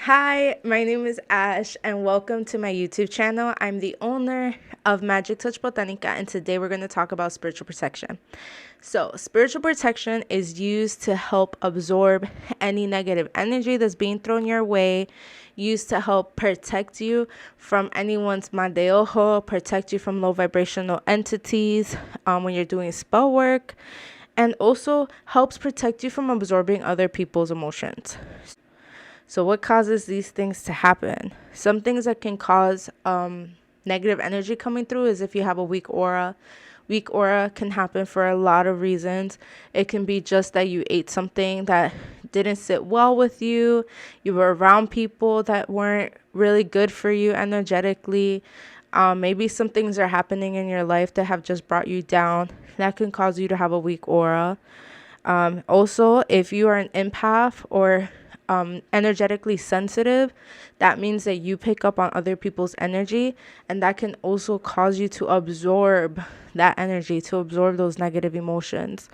Hi, my name is Ash, and welcome to my YouTube channel. I'm the owner of Magic Touch Botanica, and today we're going to talk about spiritual protection. So, spiritual protection is used to help absorb any negative energy that's being thrown your way, used to help protect you from anyone's mal de ojo, protect you from low vibrational entities when you're doing spell work, and also helps protect you from absorbing other people's emotions. So, what causes these things to happen? Some things that can cause negative energy coming through is if you have a weak aura. Weak aura can happen for a lot of reasons. It can be just that you ate something that didn't sit well with you. You were around people that weren't really good for you energetically. Maybe some things are happening in your life that have just brought you down. That can cause you to have a weak aura. Also, if you are an empath or energetically sensitive, that means that you pick up on other people's energy, and that can also cause you to absorb that energy, to absorb those negative emotions.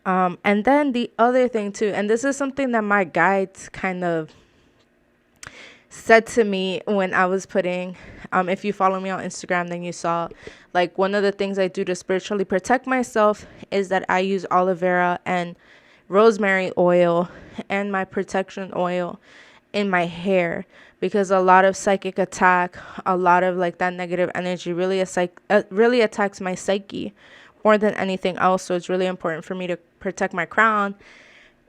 And then the other thing, too, and this is something that my guides kind of said to me when I was putting, if you follow me on Instagram, then you saw like one of the things I do to spiritually protect myself is that I use aloe vera and rosemary oil and my protection oil in my hair, because a lot of psychic attack, a lot of like that negative energy really attacks my psyche more than anything else. So it's really important for me to protect my crown.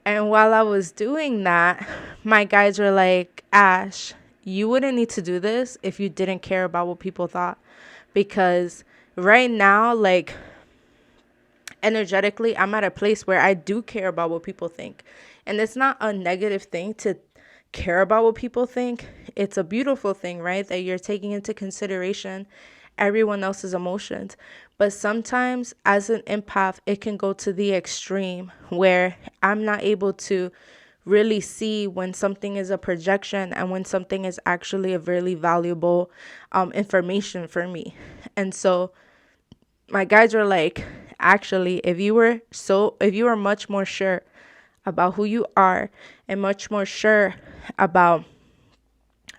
And while I was doing that, my guides were like, Ash, you wouldn't need to do this if you didn't care about what people thought. Because right now, like energetically, I'm at a place where I do care about what people think. And it's not a negative thing to care about what people think. It's a beautiful thing, right? That you're taking into consideration everyone else's emotions. But sometimes as an empath, it can go to the extreme where I'm not able to really see when something is a projection and when something is actually a really valuable information for me. And so my guides were like, actually, if you were much more sure about who you are and much more sure about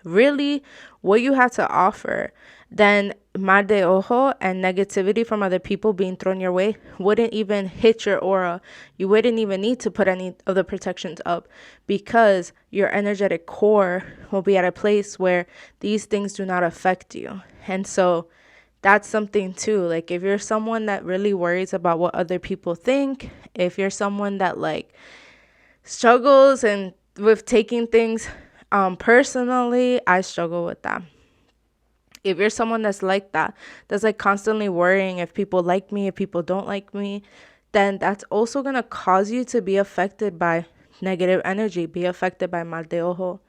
really what you have to offer, then mal de ojo and negativity from other people being thrown your way wouldn't even hit your aura. You wouldn't even need to put any of the protections up, because your energetic core will be at a place where these things do not affect you. And so that's something too. Like if you're someone that really worries about what other people think, if you're someone that like struggles and with taking things personally, I struggle with that. If you're someone that's like that, that's like constantly worrying if people like me, if people don't like me, then that's also going to cause you to be affected by negative energy, be affected by mal de ojo.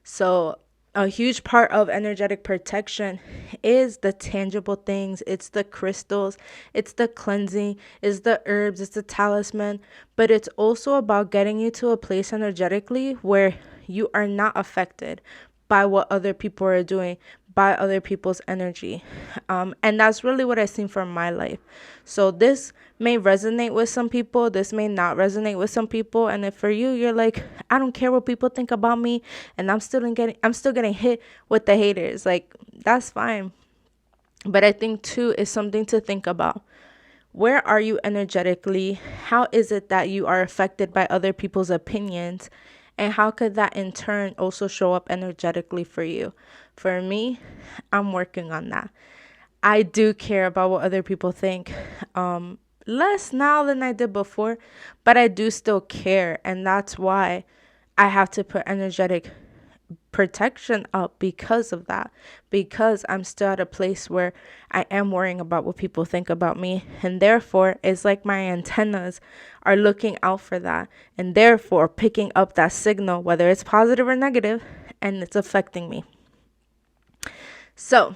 So a huge part of energetic protection is the tangible things. It's the crystals, it's the cleansing, it's the herbs, it's the talisman. But it's also about getting you to a place energetically where you are not affected by what other people are doing, by other people's energy. And that's really what I've seen from my life. So this may resonate with some people, this may not resonate with some people. And if for you, you're like, I don't care what people think about me, and I'm still getting hit with the haters, like that's fine. But I think too is something to think about. Where are you energetically? How is it that you are affected by other people's opinions? And how could that in turn also show up energetically for you? For me, I'm working on that. I do care about what other people think. Less now than I did before, but I do still care. And that's why I have to put energetic protection up because of that, because I'm still at a place where I am worrying about what people think about me, and therefore it's like my antennas are looking out for that, and therefore picking up that signal, whether it's positive or negative, and it's affecting me. So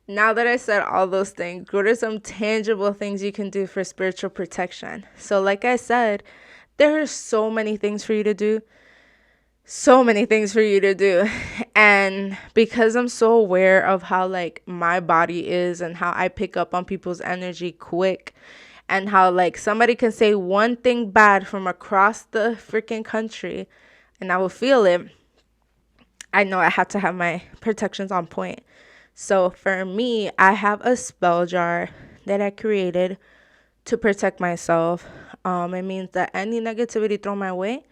now that I said all those things, what are some tangible things you can do for spiritual protection? So like I said, there are so many things for you to do, so many things for you to do. And because I'm so aware of how like my body is and how I pick up on people's energy quick, and how like somebody can say one thing bad from across the freaking country and I will feel it, I know I have to have my protections on point. So for me, I have a spell jar that I created to protect myself. It means that any negativity thrown my way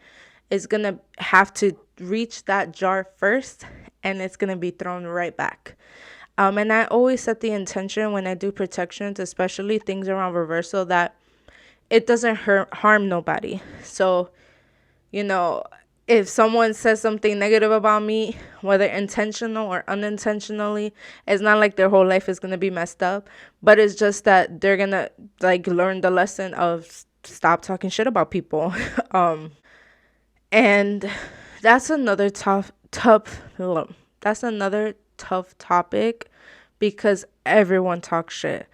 is going to have to reach that jar first, and it's going to be thrown right back. And I always set the intention when I do protections, especially things around reversal, that it doesn't harm nobody. So, you know, if someone says something negative about me, whether intentional or unintentionally, it's not like their whole life is going to be messed up, but it's just that they're going to like learn the lesson of stop talking shit about people. And that's another that's another tough topic because everyone talks shit.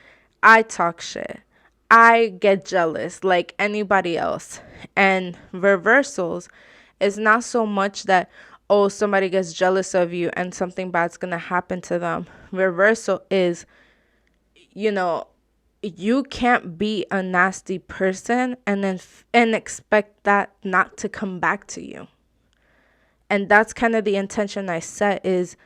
I talk shit. I get jealous like anybody else. And reversals is not so much that, oh, somebody gets jealous of you and something bad's going to happen to them. Reversal is, you know, you can't be a nasty person and then and expect that not to come back to you. And that's kind of the intention I set is,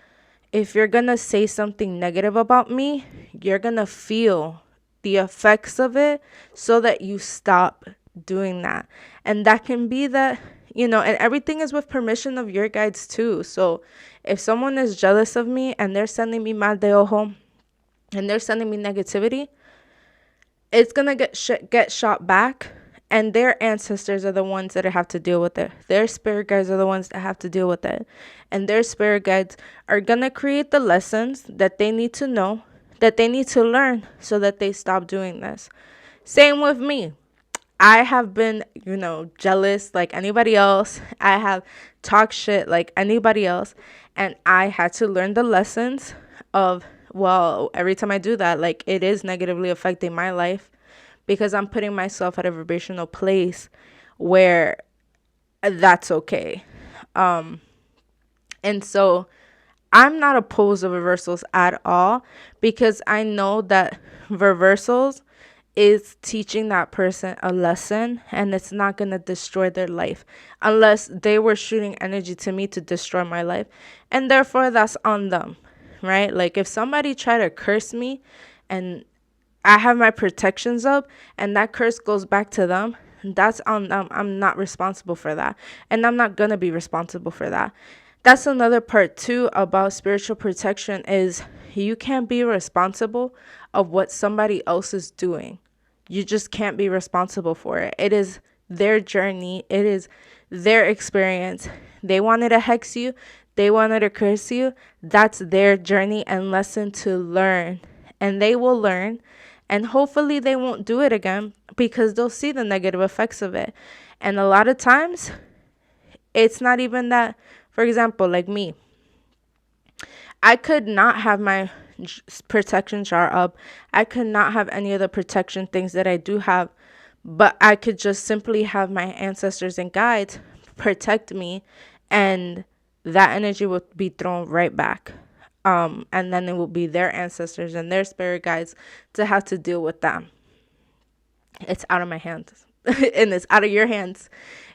if you're going to say something negative about me, you're going to feel the effects of it so that you stop doing that. And that can be that, and everything is with permission of your guides too. So if someone is jealous of me and they're sending me mal de ojo and they're sending me negativity, it's going to get shot back. And their ancestors are the ones that have to deal with it. Their spirit guides are the ones that have to deal with it. And their spirit guides are going to create the lessons that they need to know, that they need to learn so that they stop doing this. Same with me. I have been, jealous like anybody else. I have talked shit like anybody else. And I had to learn the lessons of, well, every time I do that, like it is negatively affecting my life. Because I'm putting myself at a vibrational place where that's okay. And so I'm not opposed to reversals at all, because I know that reversals is teaching that person a lesson, and it's not going to destroy their life unless they were shooting energy to me to destroy my life. And therefore that's on them, right? Like if somebody tried to curse me and I have my protections up and that curse goes back to them, that's on them. I'm not responsible for that. And I'm not going to be responsible for that. That's another part too about spiritual protection is you can't be responsible of what somebody else is doing. You just can't be responsible for it. It is their journey. It is their experience. They wanted to hex you. They wanted to curse you. That's their journey and lesson to learn. And they will learn. And hopefully they won't do it again because they'll see the negative effects of it. And a lot of times, it's not even that. For example, like me, I could not have my protection jar up. I could not have any of the protection things that I do have. But I could just simply have my ancestors and guides protect me. And that energy will be thrown right back. And then it will be their ancestors and their spirit guides to have to deal with them. It's out of my hands. And it's out of your hands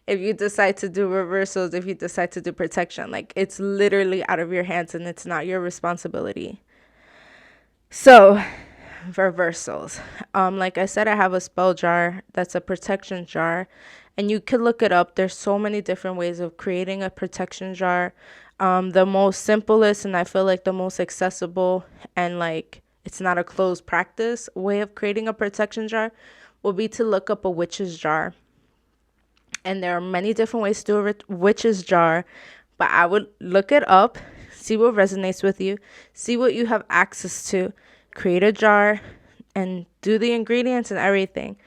if you decide to do reversals, if you decide to do protection. Like, it's literally out of your hands and it's not your responsibility. So, reversals. Like I said, I have a spell jar that's a protection jar. And you could look it up. There's so many different ways of creating a protection jar. The most simplest and I feel like the most accessible and like it's not a closed practice way of creating a protection jar would be to look up a witch's jar. And there are many different ways to do a witch's jar, but I would look it up, see what resonates with you, see what you have access to, create a jar and do the ingredients and everything.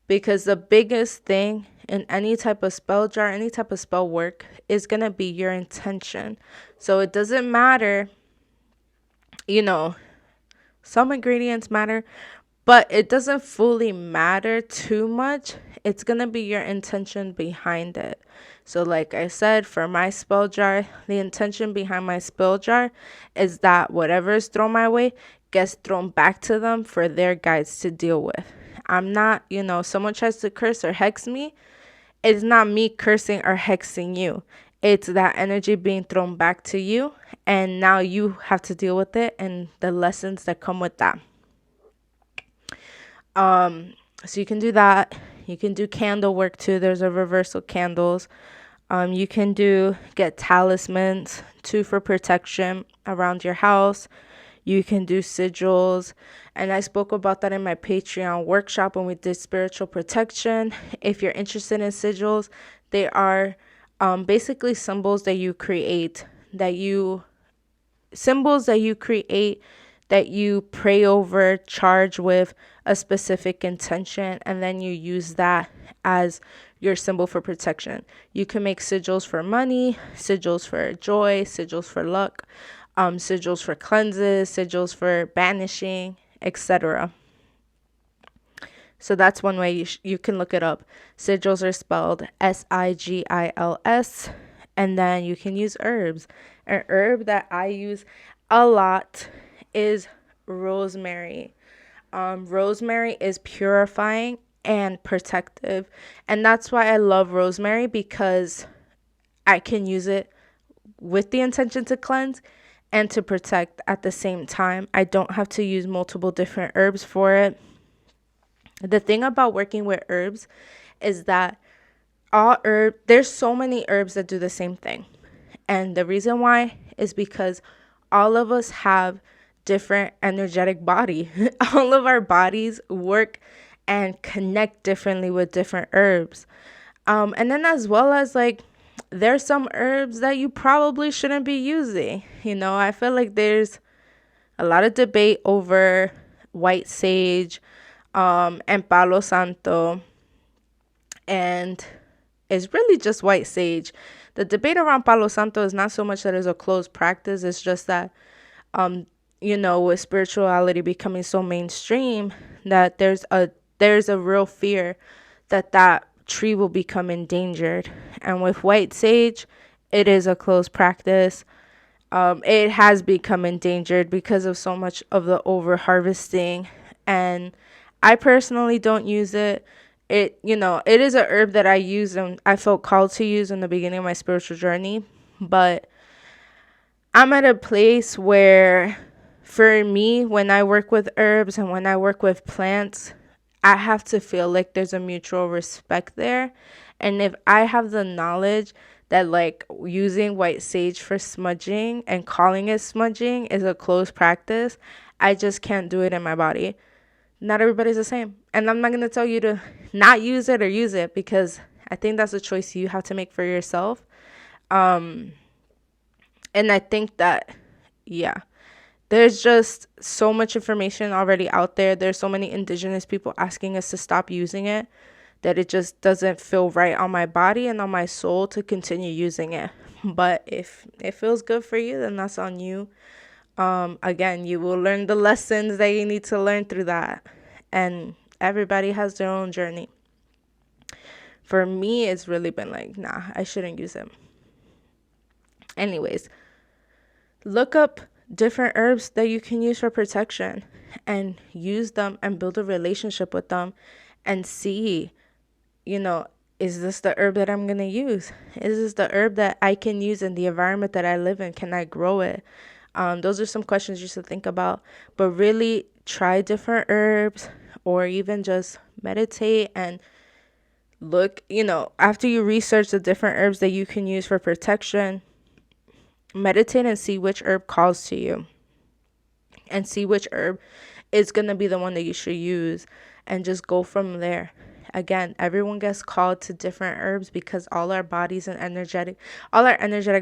Because the biggest thing in any type of spell jar, any type of spell work is going to be your intention. So it doesn't matter, some ingredients matter, but it doesn't fully matter too much. It's going to be your intention behind it. So like I said, for my spell jar, the intention behind my spell jar is that whatever is thrown my way gets thrown back to them for their guides to deal with. I'm not, someone tries to curse or hex me, it's not me cursing or hexing you. It's that energy being thrown back to you, and now you have to deal with it and the lessons that come with that. So you can do that. You can do candle work too. There's a reversal candles. You can get talismans too for protection around your house. You can do sigils. And I spoke about that in my Patreon workshop when we did spiritual protection. If you're interested in sigils, they are basically symbols that you create, that you pray over, charge with a specific intention, and then you use that as your symbol for protection. You can make sigils for money, sigils for joy, sigils for luck, sigils for cleanses, sigils for banishing, etc. So that's one way you can look it up. Sigils are spelled Sigils. And then you can use herbs. An herb that I use a lot is rosemary. Rosemary is purifying and protective. And that's why I love rosemary, because I can use it with the intention to cleanse and to protect at the same time. I don't have to use multiple different herbs for it. The thing about working with herbs is that there's so many herbs that do the same thing. And the reason why is because all of us have different energetic body. All of our bodies work and connect differently with different herbs. And then as well as there's some herbs that you probably shouldn't be using. I feel like there's a lot of debate over white sage, and palo santo, and it's really just white sage. The debate around palo santo is not so much that it's a closed practice. It's just that, with spirituality becoming so mainstream, that there's a real fear that tree will become endangered. And with white sage, it is a closed practice. It has become endangered because of so much of the over harvesting, and I personally don't use it. It is a herb that I use and I felt called to use in the beginning of my spiritual journey. But I'm at a place where, for me, when I work with herbs and when I work with plants, I have to feel like there's a mutual respect there. And if I have the knowledge that using white sage for smudging and calling it smudging is a closed practice, I just can't do it in my body. Not everybody's the same. And I'm not going to tell you to not use it or use it, because I think that's a choice you have to make for yourself. And I think that, yeah, there's just so much information already out there. There's so many indigenous people asking us to stop using it, that it just doesn't feel right on my body and on my soul to continue using it. But if it feels good for you, then that's on you. Again, you will learn the lessons that you need to learn through that. And everybody has their own journey. For me, it's really been nah, I shouldn't use it. Anyways, look up different herbs that you can use for protection and use them and build a relationship with them and see, is this the herb that I'm going to use? Is this the herb that I can use in the environment that I live in? Can I grow it? Those are some questions you should think about. But really try different herbs, or even just meditate and look, after you research the different herbs that you can use for protection, meditate and see which herb calls to you, and see which herb is going to be the one that you should use, and just go from there. Again, everyone gets called to different herbs because all our energetic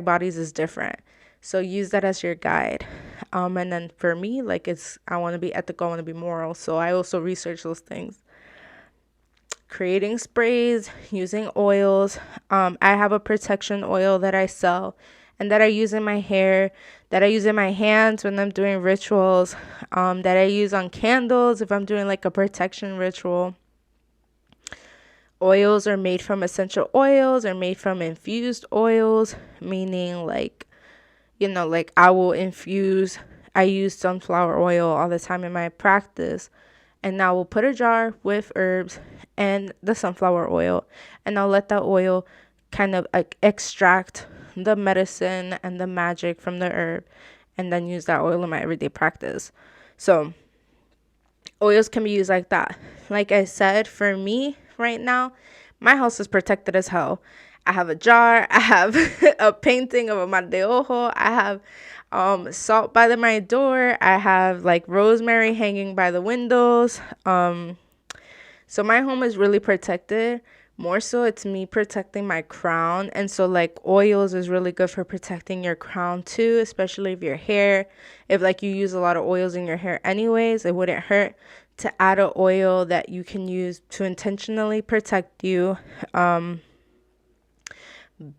bodies is different. So use that as your guide. And then for me, I want to be ethical, I want to be moral. So I also research those things. Creating sprays, using oils. I have a protection oil that I sell and that I use in my hair, that I use in my hands when I'm doing rituals, that I use on candles if I'm doing a protection ritual. Oils are made from essential oils, or made from infused oils, meaning I use sunflower oil all the time in my practice, and I will put a jar with herbs and the sunflower oil, and I'll let that oil kind of extract the medicine and the magic from the herb and then use that oil in my everyday practice. So oils can be used like that. Like I said, for me right now, my house is protected as hell. I have a jar. I have a painting of a mar de ojo. I have salt by my door. I have like rosemary hanging by the windows. So my home is really protected. More so, it's me protecting my crown. And so, like, oils is really good for protecting your crown too, especially if your hair, if like you use a lot of oils in your hair anyways, it wouldn't hurt to add an oil that you can use to intentionally protect you.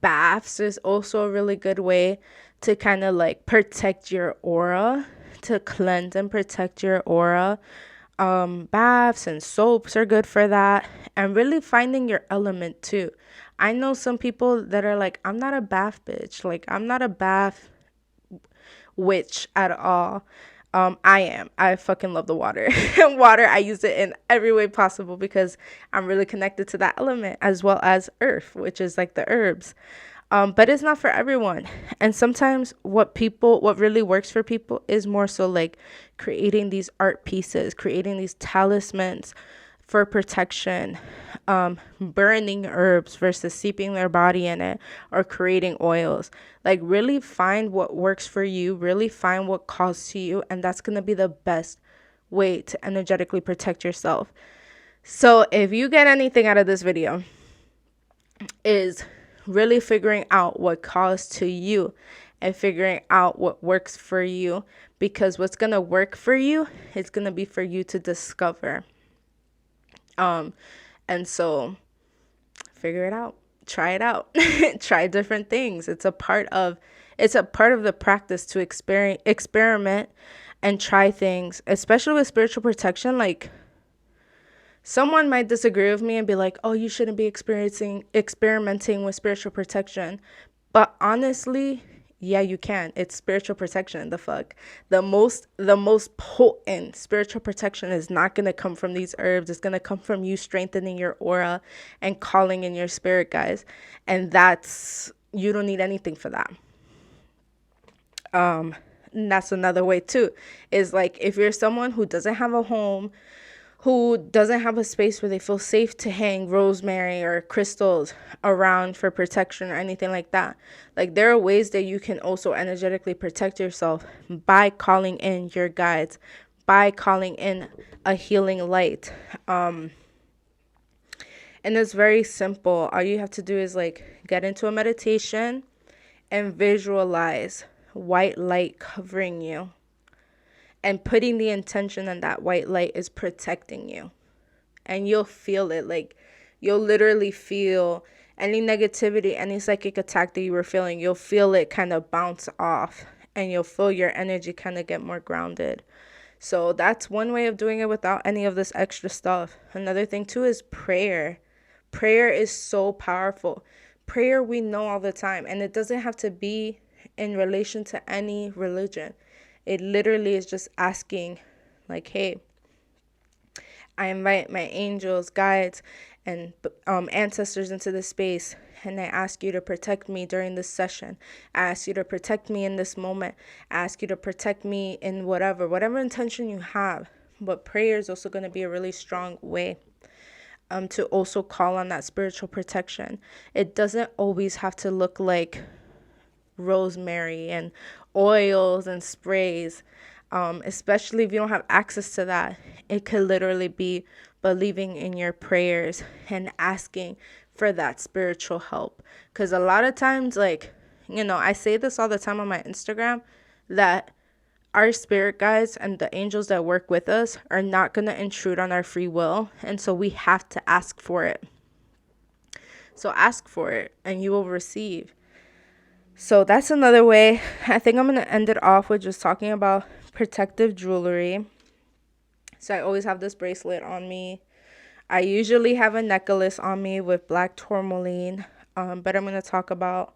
Baths is also a really good way to kind of like protect your aura, to cleanse and protect your aura. Baths and soaps are good for that, and really finding your element too. I know some people that are like, I'm not a bath bitch, like I'm not a bath witch at all. I fucking love the water. Water, I use it in every way possible because I'm really connected to that element, as well as earth, which is like the herbs. But it's not for everyone. And sometimes what really works for people is more so like creating these art pieces, creating these talismans for protection, burning herbs versus seeping their body in it, or creating oils. Like, really find what works for you, really find what calls to you, and that's going to be the best way to energetically protect yourself. So if you get anything out of this video, is really figuring out what calls to you and figuring out what works for you, because what's going to work for you is going to be for you to discover. And so figure it out, try it out, try different things. It's a part of the practice to experiment and try things, especially with spiritual protection. Like, someone might disagree with me and be like, oh, you shouldn't be experimenting with spiritual protection. But honestly, yeah, you can. It's spiritual protection. The fuck. The most potent spiritual protection is not going to come from these herbs. It's going to come from you strengthening your aura and calling in your spirit guides. And you don't need anything for that. And that's another way too, is like, if you're someone who doesn't have a home, who doesn't have a space where they feel safe to hang rosemary or crystals around for protection or anything like that. Like, there are ways that you can also energetically protect yourself by calling in your guides, by calling in a healing light. And it's very simple. All you have to do is like get into a meditation and visualize white light covering you, and putting the intention that that white light is protecting you. And you'll feel it. Like, you'll literally feel any negativity, any psychic attack that you were feeling. You'll feel it kind of bounce off, and you'll feel your energy kind of get more grounded. So that's one way of doing it without any of this extra stuff. Another thing too is prayer. Prayer is so powerful. Prayer we know all the time, and it doesn't have to be in relation to any religion. It literally is just asking, like, hey, I invite my angels, guides, and ancestors into this space, and I ask you to protect me during this session. I ask you to protect me in this moment. I ask you to protect me in whatever intention you have. But prayer is also going to be a really strong way to also call on that spiritual protection. It doesn't always have to look like rosemary and oils and sprays, especially if you don't have access to that. It could literally be believing in your prayers and asking for that spiritual help, because a lot of times, like, I say this all the time on my Instagram, that our spirit guides and the angels that work with us are not going to intrude on our free will, and so we have to ask for it. So ask for it and you will receive. So that's another way. I think I'm going to end it off with just talking about protective jewelry. So I always have this bracelet on me. I usually have a necklace on me with black tourmaline. But I'm going to talk about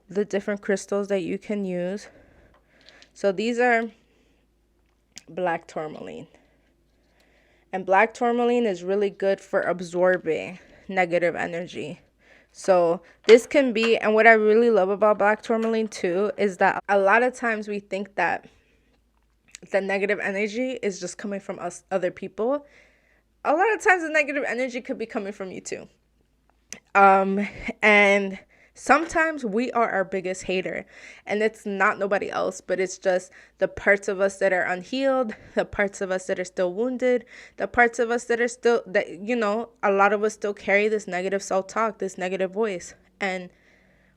the different crystals that you can use. So these are black tourmaline. And black tourmaline is really good for absorbing negative energy. So this can be, and what I really love about black tourmaline too is that a lot of times we think that the negative energy is just coming from us, other people. A lot of times the negative energy could be coming from you too. And sometimes we are our biggest hater, and it's not nobody else, but it's just the parts of us that are unhealed, the parts of us that are still wounded, the parts of us that are still, that, a lot of us still carry this negative self-talk, this negative voice. And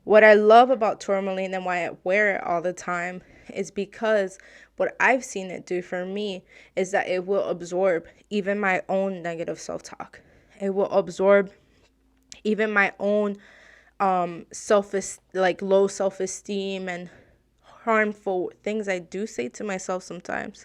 what I love about tourmaline and why I wear it all the time is because what I've seen it do for me is that it will absorb even my own negative self-talk. It will absorb even my own low self-esteem and harmful things I do say to myself sometimes.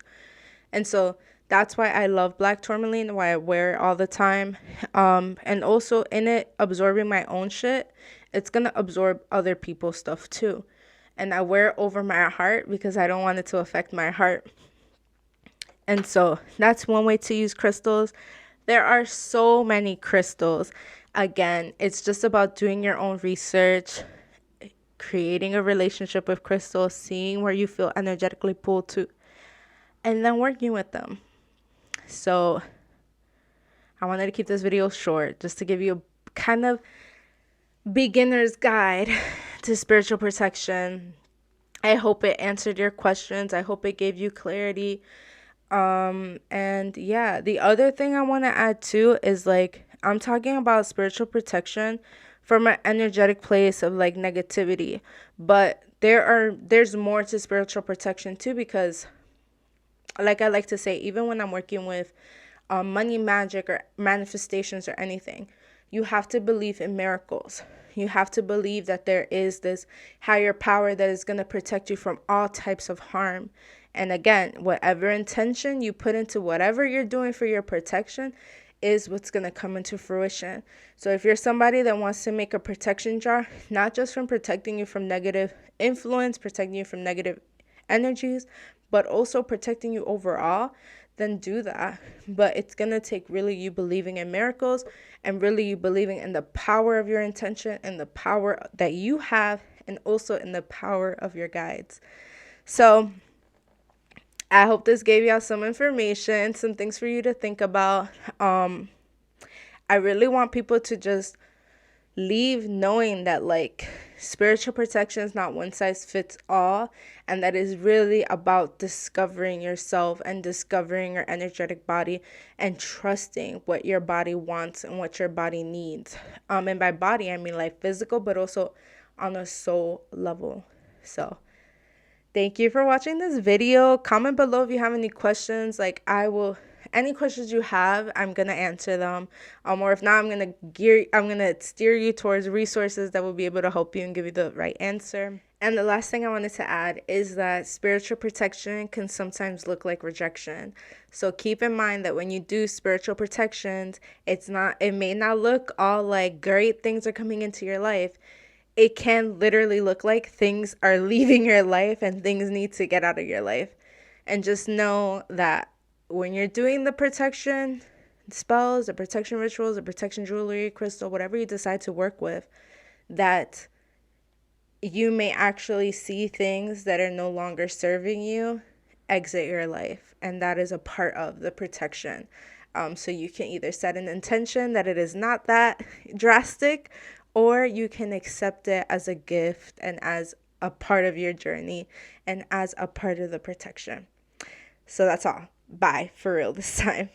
And so that's why I love black tourmaline, why I wear it all the time. And also in it absorbing my own shit, it's gonna absorb other people's stuff too. And I wear it over my heart because I don't want it to affect my heart. And so that's one way to use crystals. There are so many crystals. Again, it's just about doing your own research, creating a relationship with crystals, seeing where you feel energetically pulled to, and then working with them. So I wanted to keep this video short just to give you a kind of beginner's guide to spiritual protection. I hope it answered your questions. I hope it gave you clarity. And yeah, the other thing I want to add too is like, I'm talking about spiritual protection from an energetic place of like negativity, but there's more to spiritual protection too, because like I like to say, even when I'm working with money magic or manifestations or anything, you have to believe in miracles. You have to believe that there is this higher power that is going to protect you from all types of harm. And again, whatever intention you put into whatever you're doing for your protection is what's going to come into fruition. So if you're somebody that wants to make a protection jar, not just from protecting you from negative influence, protecting you from negative energies, but also protecting you overall, then do that. But it's going to take really you believing in miracles and really you believing in the power of your intention and the power that you have, and also in the power of your guides. So I hope this gave y'all some information, some things for you to think about. I really want people to just leave knowing that like spiritual protection is not one size fits all, and that is really about discovering yourself and discovering your energetic body and trusting what your body wants and what your body needs. And by body I mean like physical, but also on a soul level. So thank you for watching this video. Comment below if you have any questions. Any questions you have, I'm gonna answer them. Or if not, I'm gonna steer you towards resources that will be able to help you and give you the right answer. And the last thing I wanted to add is that spiritual protection can sometimes look like rejection. So keep in mind that when you do spiritual protections, it may not look all like great things are coming into your life. It can literally look like things are leaving your life and things need to get out of your life. And just know that when you're doing the protection spells, the protection rituals, the protection jewelry, crystal, whatever you decide to work with, that you may actually see things that are no longer serving you exit your life. And that is a part of the protection. So you can either set an intention that it is not that drastic, or you can accept it as a gift and as a part of your journey and as a part of the protection. So that's all. Bye, for real this time.